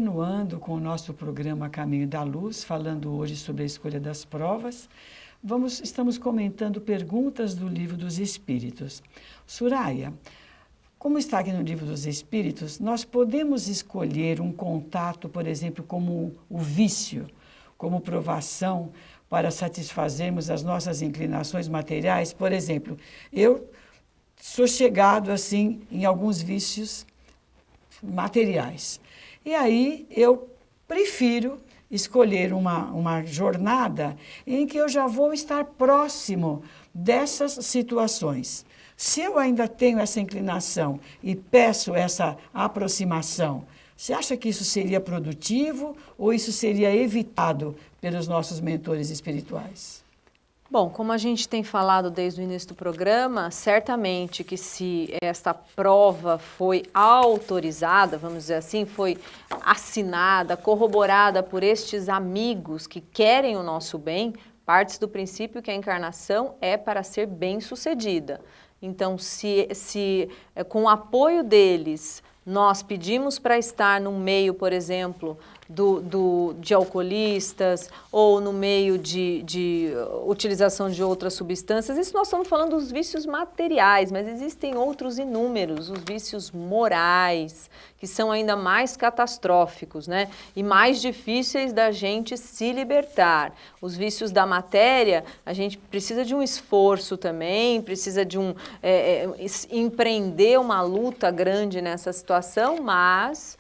continuando com o nosso programa Caminho da Luz, falando hoje sobre a escolha das provas, estamos comentando perguntas do Livro dos Espíritos. Soraya, como está aqui no Livro dos Espíritos, nós podemos escolher um contato, por exemplo, como o vício, como provação para satisfazermos as nossas inclinações materiais? Por exemplo, eu sou chegado assim em alguns vícios materiais. E aí eu prefiro escolher uma jornada em que eu já vou estar próximo dessas situações. Se eu ainda tenho essa inclinação e peço essa aproximação, você acha que isso seria produtivo ou isso seria evitado pelos nossos mentores espirituais? Bom, como a gente tem falado desde o início do programa, certamente que se esta prova foi autorizada, vamos dizer assim, foi assinada, corroborada por estes amigos que querem o nosso bem, parte do princípio que a encarnação é para ser bem-sucedida. Então, se com o apoio deles nós pedimos para estar no meio, por exemplo, de alcoolistas ou no meio de utilização de outras substâncias, isso nós estamos falando dos vícios materiais, mas existem outros inúmeros, os vícios morais, que são ainda mais catastróficos, né? E mais difíceis da gente se libertar. Os vícios da matéria, a gente precisa de um esforço também, precisa de empreender uma luta grande nessa situação, mas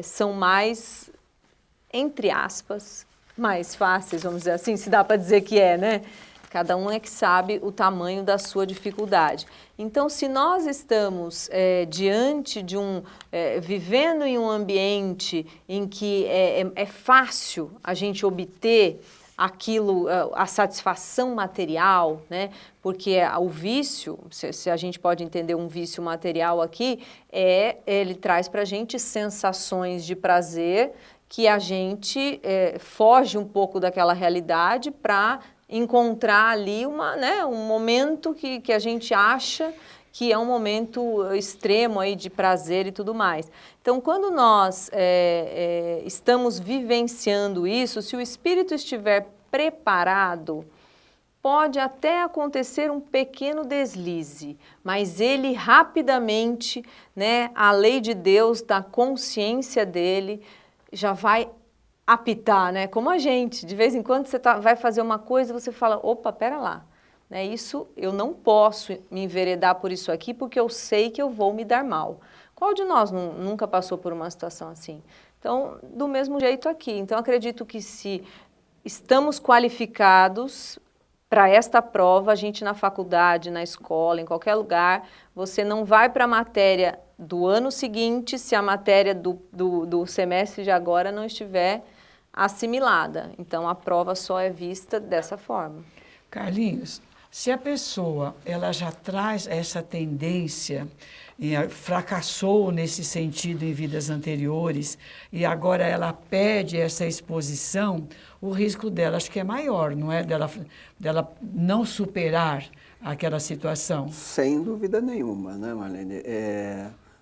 são mais, entre aspas, mais fáceis, vamos dizer assim, se dá para dizer que né? Cada um é que sabe o tamanho da sua dificuldade. Então, se nós estamos diante de vivendo em um ambiente em que é fácil a gente obter aquilo, a satisfação material, né? Porque o vício, se a gente pode entender um vício material aqui, ele traz para a gente sensações de prazer que a gente foge um pouco daquela realidade para encontrar ali um momento que a gente acha que é um momento extremo aí de prazer e tudo mais. Então, quando nós estamos vivenciando isso, se o espírito estiver preparado, pode até acontecer um pequeno deslize, mas ele rapidamente, né, a lei de Deus, da consciência dele, já vai apitar, né? Como a gente, de vez em quando você vai fazer uma coisa e você fala, opa, pera lá. Isso, eu não posso me enveredar por isso aqui porque eu sei que eu vou me dar mal. Qual de nós nunca passou por uma situação assim? Então, do mesmo jeito aqui. Então, acredito que se estamos qualificados para esta prova, a gente na faculdade, na escola, em qualquer lugar, você não vai para a matéria do ano seguinte se a matéria do semestre de agora não estiver assimilada. Então, a prova só é vista dessa forma. Carlinhos, se a pessoa ela já traz essa tendência, fracassou nesse sentido em vidas anteriores e agora ela pede essa exposição, o risco dela acho que é maior, não é? Dela não superar aquela situação. Sem dúvida nenhuma, né, Marlene?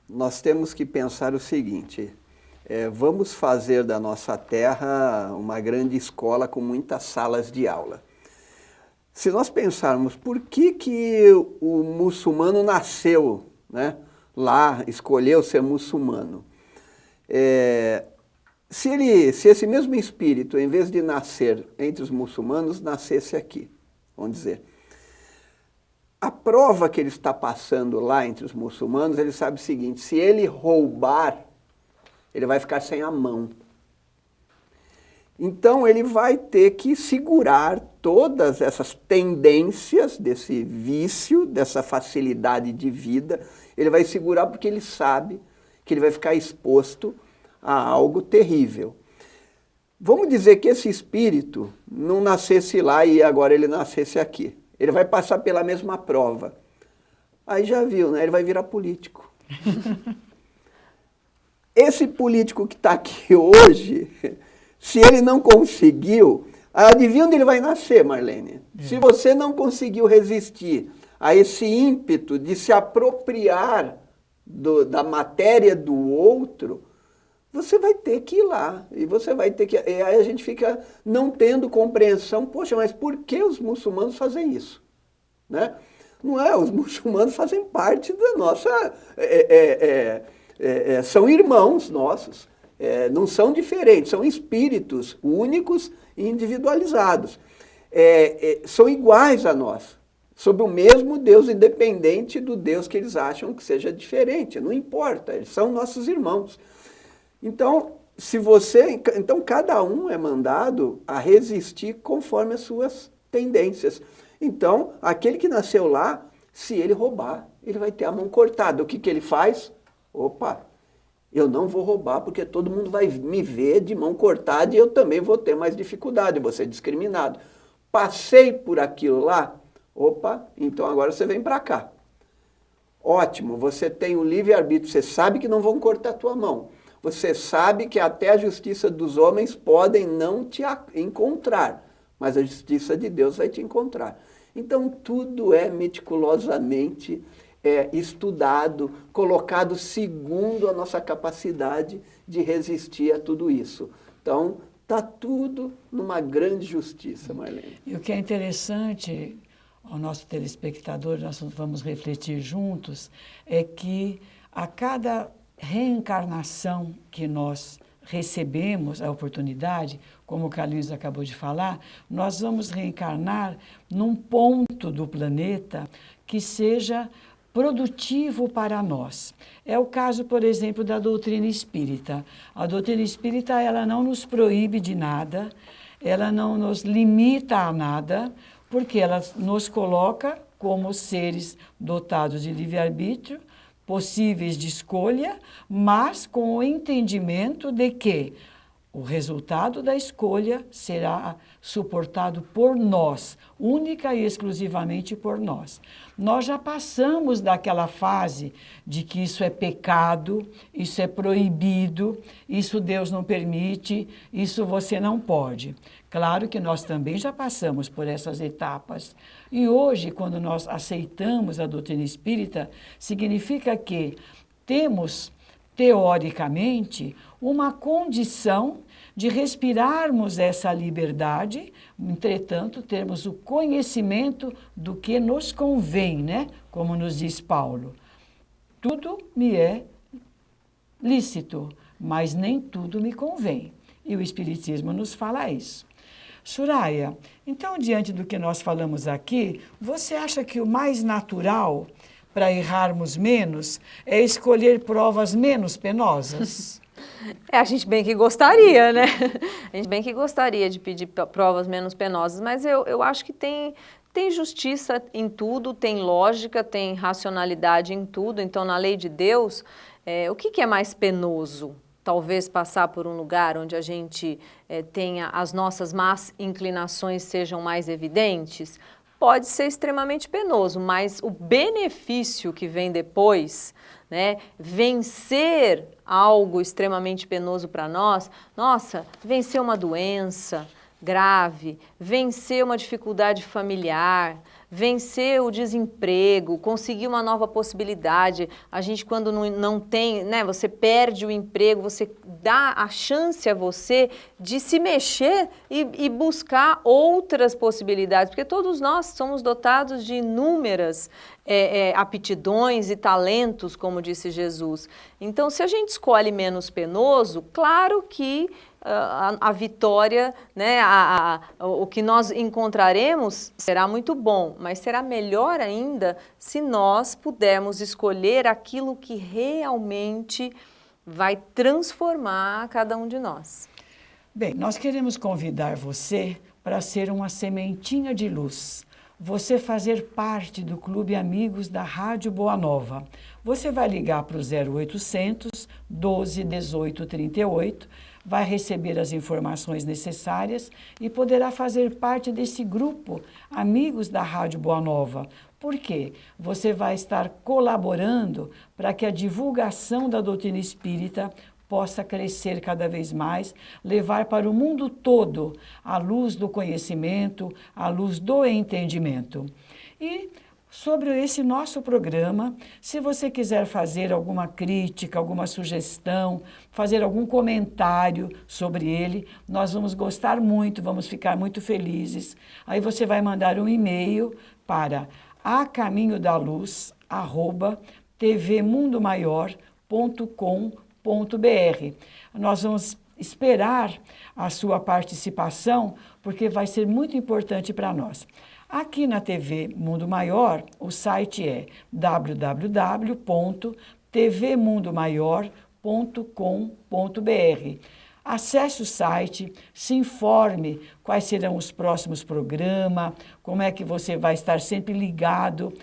Nós temos que pensar o seguinte, vamos fazer da nossa terra uma grande escola com muitas salas de aula. Se nós pensarmos por que o muçulmano nasceu, né, lá, escolheu ser muçulmano, se esse mesmo espírito, em vez de nascer entre os muçulmanos, nascesse aqui, vamos dizer, a prova que ele está passando lá entre os muçulmanos, ele sabe o seguinte, se ele roubar, ele vai ficar sem a mão. Então, ele vai ter que segurar todas essas tendências desse vício, dessa facilidade de vida. Ele vai segurar porque ele sabe que ele vai ficar exposto a algo terrível. Vamos dizer que esse espírito não nascesse lá e agora ele nascesse aqui. Ele vai passar pela mesma prova. Aí já viu, né? Ele vai virar político. Esse político que está aqui hoje... Se ele não conseguiu, adivinha onde ele vai nascer, Marlene? Se você não conseguiu resistir a esse ímpeto de se apropriar da matéria do outro, você vai ter que ir lá. E você vai ter que... E aí a gente fica não tendo compreensão. Poxa, mas por que os muçulmanos fazem isso? Né? Não é? Os muçulmanos fazem parte da nossa... são irmãos nossos. Não são diferentes, são espíritos únicos e individualizados. São iguais a nós, sob o mesmo Deus, independente do Deus que eles acham que seja diferente. Não importa, eles são nossos irmãos. Então, então cada um é mandado a resistir conforme as suas tendências. Então, aquele que nasceu lá, se ele roubar, ele vai ter a mão cortada. O que ele faz? Opa, eu não vou roubar porque todo mundo vai me ver de mão cortada e eu também vou ter mais dificuldade, vou ser discriminado. Passei por aquilo lá, opa, então agora você vem para cá. Ótimo, você tem o livre-arbítrio, você sabe que não vão cortar a tua mão. Você sabe que até a justiça dos homens podem não te encontrar, mas a justiça de Deus vai te encontrar. Então tudo é meticulosamente estudado, colocado segundo a nossa capacidade de resistir a tudo isso. Então, está tudo numa grande justiça, Marlene. E o que é interessante ao nosso telespectador, nós vamos refletir juntos, é que a cada reencarnação que nós recebemos a oportunidade, como o Carlinhos acabou de falar, nós vamos reencarnar num ponto do planeta que seja produtivo para nós. É o caso, por exemplo, da doutrina espírita. A doutrina espírita, ela não nos proíbe de nada, ela não nos limita a nada, porque ela nos coloca como seres dotados de livre-arbítrio, possíveis de escolha, mas com o entendimento de que o resultado da escolha será suportado por nós, única e exclusivamente por nós. Nós já passamos daquela fase de que isso é pecado, isso é proibido, isso Deus não permite, isso você não pode. Claro que nós também já passamos por essas etapas. E hoje, quando nós aceitamos a doutrina espírita, significa que temos, teoricamente, uma condição de respirarmos essa liberdade, entretanto, termos o conhecimento do que nos convém, né? Como nos diz Paulo. Tudo me é lícito, mas nem tudo me convém. E o Espiritismo nos fala isso. Soraya, então, diante do que nós falamos aqui, você acha que o mais natural para errarmos menos é escolher provas menos penosas? A gente bem que gostaria, né? A gente bem que gostaria de pedir provas menos penosas, mas eu acho que tem justiça em tudo, tem lógica, tem racionalidade em tudo. Então, na lei de Deus, o que é mais penoso? Talvez passar por um lugar onde a gente tenha as nossas más inclinações sejam mais evidentes? Pode ser extremamente penoso, mas o benefício que vem depois, né, vencer algo extremamente penoso para nós, nossa, vencer uma doença grave, vencer uma dificuldade familiar, vencer o desemprego, conseguir uma nova possibilidade. A gente, quando não tem, né, você perde o emprego, você dá a chance a você de se mexer e buscar outras possibilidades, porque todos nós somos dotados de inúmeras aptidões e talentos, como disse Jesus. Então, se a gente escolhe menos penoso, claro que a vitória, né, o que nós encontraremos será muito bom, mas será melhor ainda se nós pudermos escolher aquilo que realmente vai transformar cada um de nós. Bem, nós queremos convidar você para ser uma sementinha de luz. Você fazer parte do Clube Amigos da Rádio Boa Nova. Você vai ligar para o 0800 12 18 38, vai receber as informações necessárias e poderá fazer parte desse grupo Amigos da Rádio Boa Nova. Por quê? Você vai estar colaborando para que a divulgação da doutrina espírita possa crescer cada vez mais, levar para o mundo todo a luz do conhecimento, a luz do entendimento. E sobre esse nosso programa. Se você quiser fazer alguma crítica, alguma sugestão, fazer algum comentário sobre ele, nós vamos gostar muito, vamos ficar muito felizes. Aí você vai mandar um e-mail para acaminhodaluz@tvmundomaior.com.br. Nós vamos esperar a sua participação, porque vai ser muito importante para nós. Aqui na TV Mundo Maior, o site é www.tvmundomaior.com.br. Acesse o site, se informe quais serão os próximos programas, como é que você vai estar sempre ligado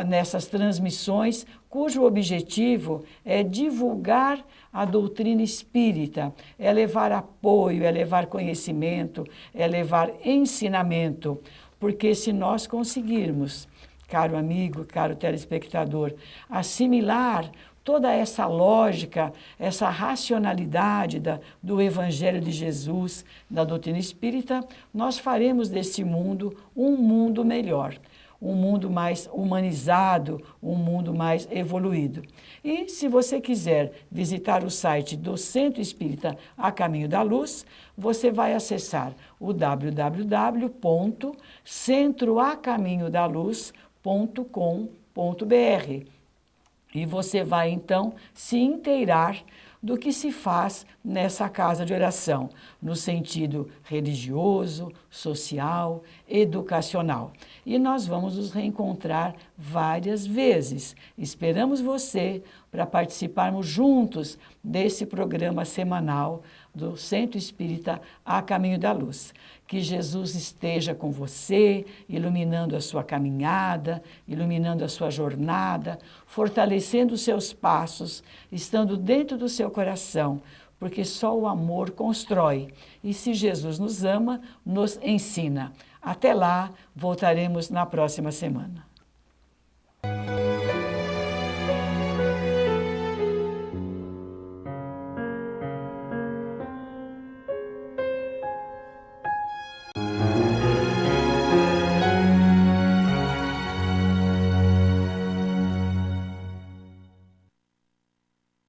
nessas transmissões, cujo objetivo é divulgar a doutrina espírita, é levar apoio, é levar conhecimento, é levar ensinamento. Porque se nós conseguirmos, caro amigo, caro telespectador, assimilar toda essa lógica, essa racionalidade do Evangelho de Jesus, da doutrina espírita, nós faremos deste mundo um mundo melhor, um mundo mais humanizado, um mundo mais evoluído. E se você quiser visitar o site do Centro Espírita A Caminho da Luz, você vai acessar o www.centroacaminhodaluz.com.br e você vai então se inteirar do que se faz nessa casa de oração, no sentido religioso, social, educacional. E nós vamos nos reencontrar várias vezes. Esperamos você para participarmos juntos desse programa semanal do Centro Espírita A Caminho da Luz. Que Jesus esteja com você, iluminando a sua caminhada, iluminando a sua jornada, fortalecendo os seus passos, estando dentro do seu coração, porque só o amor constrói. E se Jesus nos ama, nos ensina. Até lá, voltaremos na próxima semana.